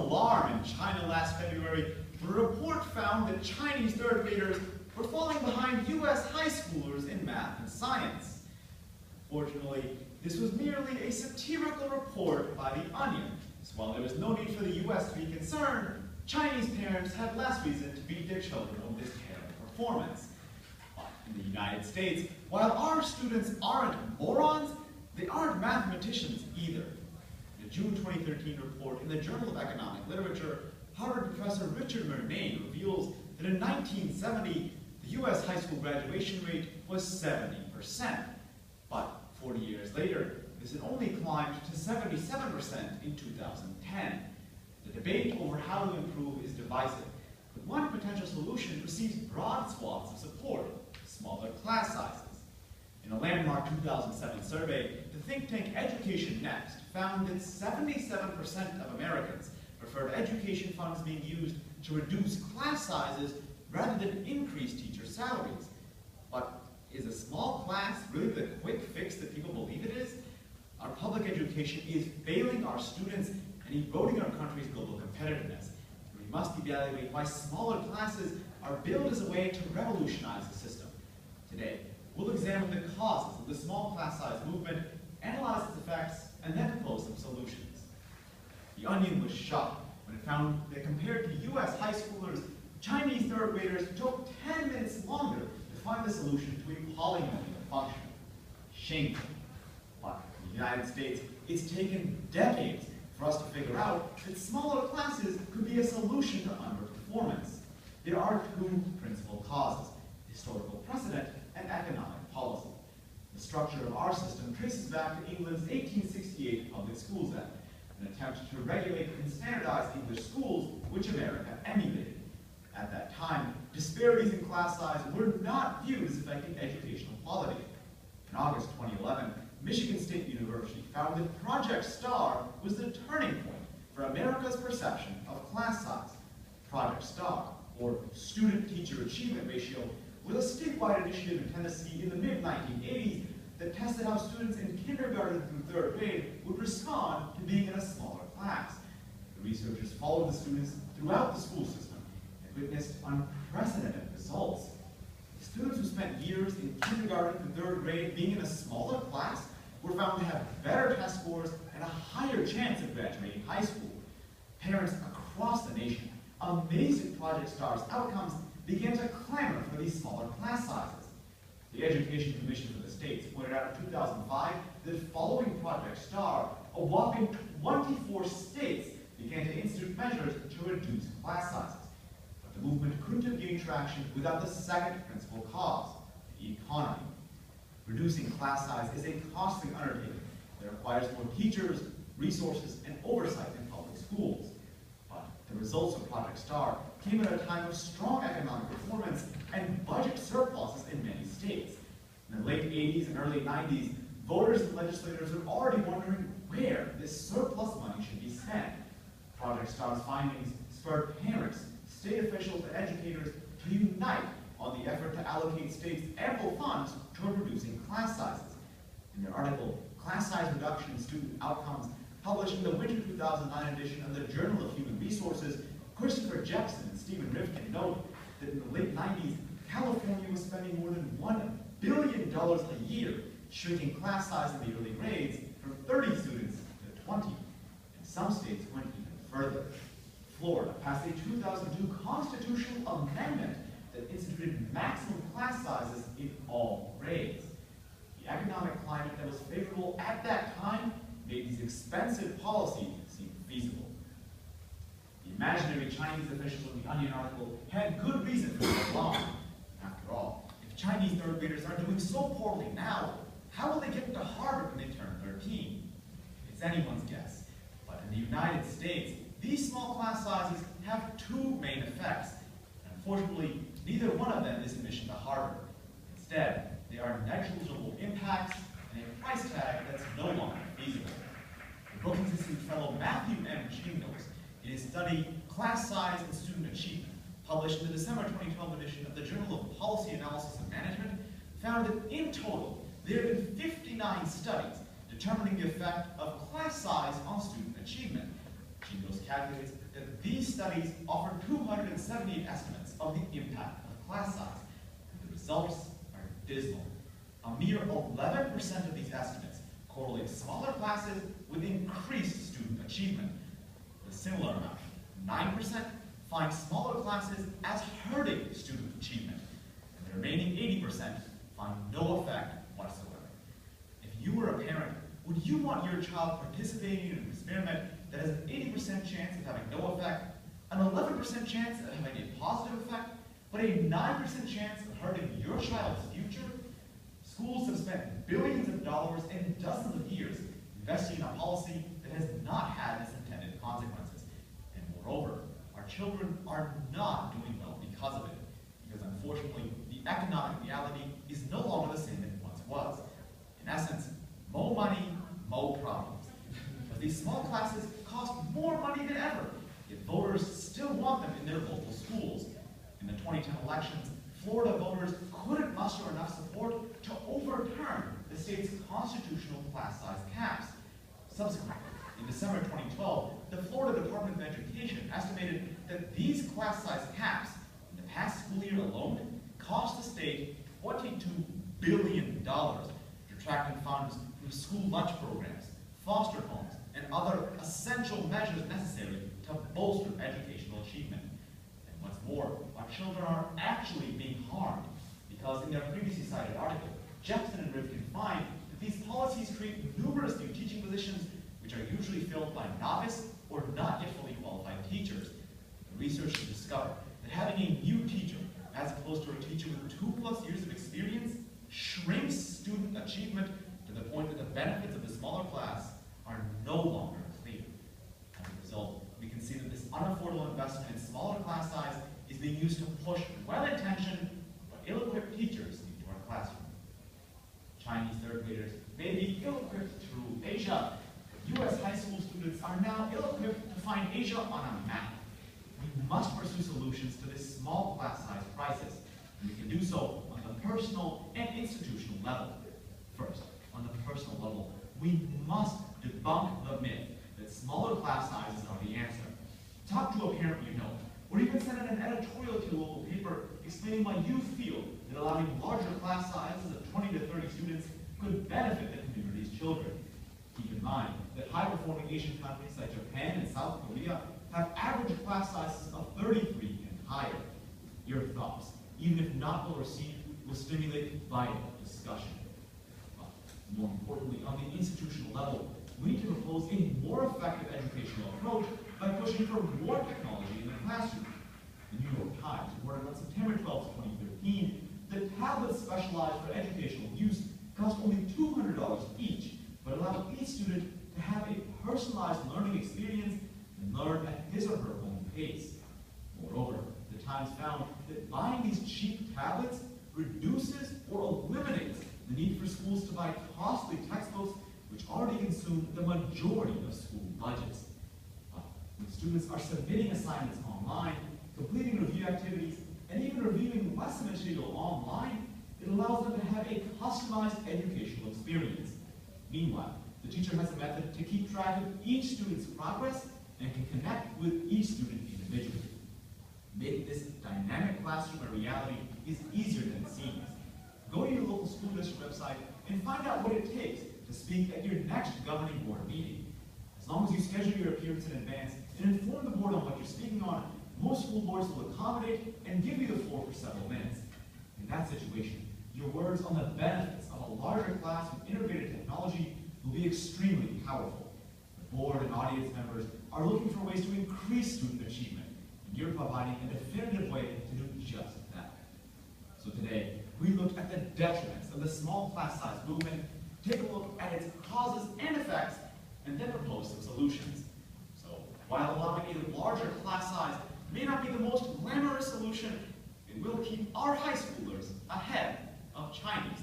alarm in China last February when a report found that Chinese third graders were falling behind US high schoolers in math and science. Fortunately, this was merely a satirical report by The Onion, so while there was no need for the US to be concerned, Chinese parents had less reason to beat their children over this terrible performance. But in the United States, while our students aren't morons, they aren't mathematicians either. In a June 2013 report in the Journal of Economic Literature, Harvard professor Richard Murnane reveals that in 1970, the US high school graduation rate was 70%. But 40 years later, this had only climbed to 77% in 2010. The debate over how to improve is divisive, but one potential solution receives broad swaths of support: smaller class sizes. In a landmark 2007 survey, the think tank Education Next found that 77% of Americans preferred education funds being used to reduce class sizes rather than increase teacher salaries. But is a small class really the quick fix that people believe it is? Our public education is failing our students and eroding our country's global competitiveness. We must evaluate why smaller classes are billed as a way to revolutionize the system. Today, we'll examine the causes of the small class size movement, analyze its effects, and then propose some solutions. The Onion was shocked when it found that compared to US high schoolers, Chinese third graders took 10 minutes longer to find the solution to a polynomial function. Shameful. But in the United States, it's taken decades for us to figure out that smaller classes could be a solution to underperformance. There are two principal causes: historical precedent and economic policy. The structure of our system traces back to England's 1868 Public Schools Act, an attempt to regulate and standardize English schools, which America emulated. At that time, disparities in class size were not viewed as affecting educational quality. In August 2011, Michigan State University found that Project STAR was the turning point for America's perception of class size. Project STAR, or Student-Teacher Achievement Ratio, was a statewide initiative in Tennessee in the mid-1980s that tested how students in kindergarten through third grade would respond to being in a smaller class. The researchers followed the students throughout the school system and witnessed unprecedented results. The students who spent years in kindergarten through third grade being in a smaller class were found to have better test scores and a higher chance of graduating high school. Parents across the nation, amazed at Project STAR's outcomes, began to clamor for these smaller class sizes. The Education Commission for the States pointed out in 2005 that following Project STAR, a whopping 24 states began to institute measures to reduce class sizes. But the movement couldn't have gained traction without the second principal cause: the economy. Reducing class size is a costly undertaking that requires more teachers, resources, and oversight in public schools. But the results of Project STAR came at a time of strong economic performance and budget surpluses in many states. In the late 80s and early 90s, voters and legislators are already wondering where this surplus money should be spent. Project STAR's findings spurred parents, state officials, and educators to unite on the effort to allocate states ample funds toward reducing class sizes. In their article, Class Size Reduction in Student Outcomes, published in the winter 2009 edition of the Journal of Human Resources, Christopher Jepson and Stephen Rifkin note that in the late 90s, California was spending more than $1 billion a year shrinking class size in the early grades from 30 students to 20. And some states went even further. Florida passed a 2002 constitutional amendment that instituted maximum class sizes in all grades. The economic climate that was favorable at that time made these expensive policies seem feasible. The imaginary Chinese officials in the Onion article had good reason for their alarm. After all, if Chinese third graders are doing so poorly now, how will they get into Harvard when they turn 13? It's anyone's guess. But in the United States, these small class sizes have two main effects. Unfortunately, neither one of them is admission to Harvard. Instead, they are negligible impacts and a price tag that's no longer feasible. The Brookings Institute fellow Matthew M. Chingles, in his study Class Size and Student Achievement, published in the December 2012 edition of the Journal of Policy Analysis and Management, found that in total, there have been 59 studies determining the effect of class size on student achievement. GENIOS calculates that these studies offer 278 estimates of the impact of class size, and the results are dismal. A mere 11% of these estimates correlate smaller classes with increased student achievement. A similar amount, 9%, find smaller classes as hurting student achievement, and the remaining 80% find no effect whatsoever. If you were a parent, would you want your child participating in an experiment that has an 80% chance of having no effect, an 11% chance of having a positive effect, but a 9% chance of hurting your child's future? Schools have spent billions of dollars and dozens of years investing in a policy that has not had its intended consequences. And moreover, our children are not doing well because of it, because unfortunately, the economic reality is no longer the same it once was. In essence, more money, more problems. Because these small classes cost more money than ever, yet voters still want them in their local schools. In the 2010 elections, Florida voters couldn't muster enough support to overturn the state's constitutional class size caps. Subsequently, in December 2012, the Florida Department of Education estimated that these class size caps in the past school year alone cost the state $22 billion, detracting funds from school lunch programs, foster homes, and other essential measures necessary to bolster educational achievement. And what's more, our children are actually being harmed because in their previously cited article, Jepson and Rivkin find that these policies create numerous new teaching positions which are usually filled by novice or not yet fully qualified teachers. The research has discovered that having a new teacher as opposed to a teacher with 2+ years of experience shrinks student achievement to the point that the benefits of the smaller class are no longer clear. As a result, we can see that this unaffordable investment in smaller class size is being used to push well-intentioned but ill-equipped teachers into our classroom. Chinese third graders may be ill-equipped through Asia. U.S. high school students are now ill-equipped to find Asia on a map. We must pursue solutions to this small class size crisis, and we can do so on the personal and institutional level. First, on the personal level, we must debunk the myth that smaller class sizes are the answer. Talk to a parent you know, or even send an editorial to a local paper explaining why you feel that allowing larger class sizes of 20 to 30 students could benefit the community's children. Keep in mind that high-performing Asian countries like Japan and South Korea have average class sizes of 33 and higher. Your thoughts, even if not well received, will stimulate vital discussion. But more importantly, on the institutional level, we need to propose a more effective educational approach by pushing for more technology in the classroom. The New York Times reported on September 12, 2013, that tablets specialized for educational use cost only $200 each, but allow each student to have a personalized learning experience and learn at his or her own pace. Moreover, the Times found that buying these cheap tablets reduces or eliminates the need for schools to buy costly textbooks which already consume the majority of school budgets. When students are submitting assignments online, completing review activities, and even reviewing lesson material online, it allows them to have a customized educational experience. Meanwhile, the teacher has a method to keep track of each student's progress and can connect with each student individually. Making this dynamic classroom a reality is easier than it seems. Go to your local school district website and find out what it takes to speak at your next governing board meeting. As long as you schedule your appearance in advance and inform the board on what you're speaking on, most school boards will accommodate and give you the floor for several minutes. In that situation, your words on the benefits of a larger class with integrated technology will be extremely powerful. The board and audience members are looking for ways to increase student achievement, and you're providing a definitive way to do just that. So today, we looked at the detriments of the small class size movement, take a look at its causes and effects, and then propose some solutions. So while allowing a larger class size may not be the most glamorous solution, it will keep our high schoolers ahead of Chinese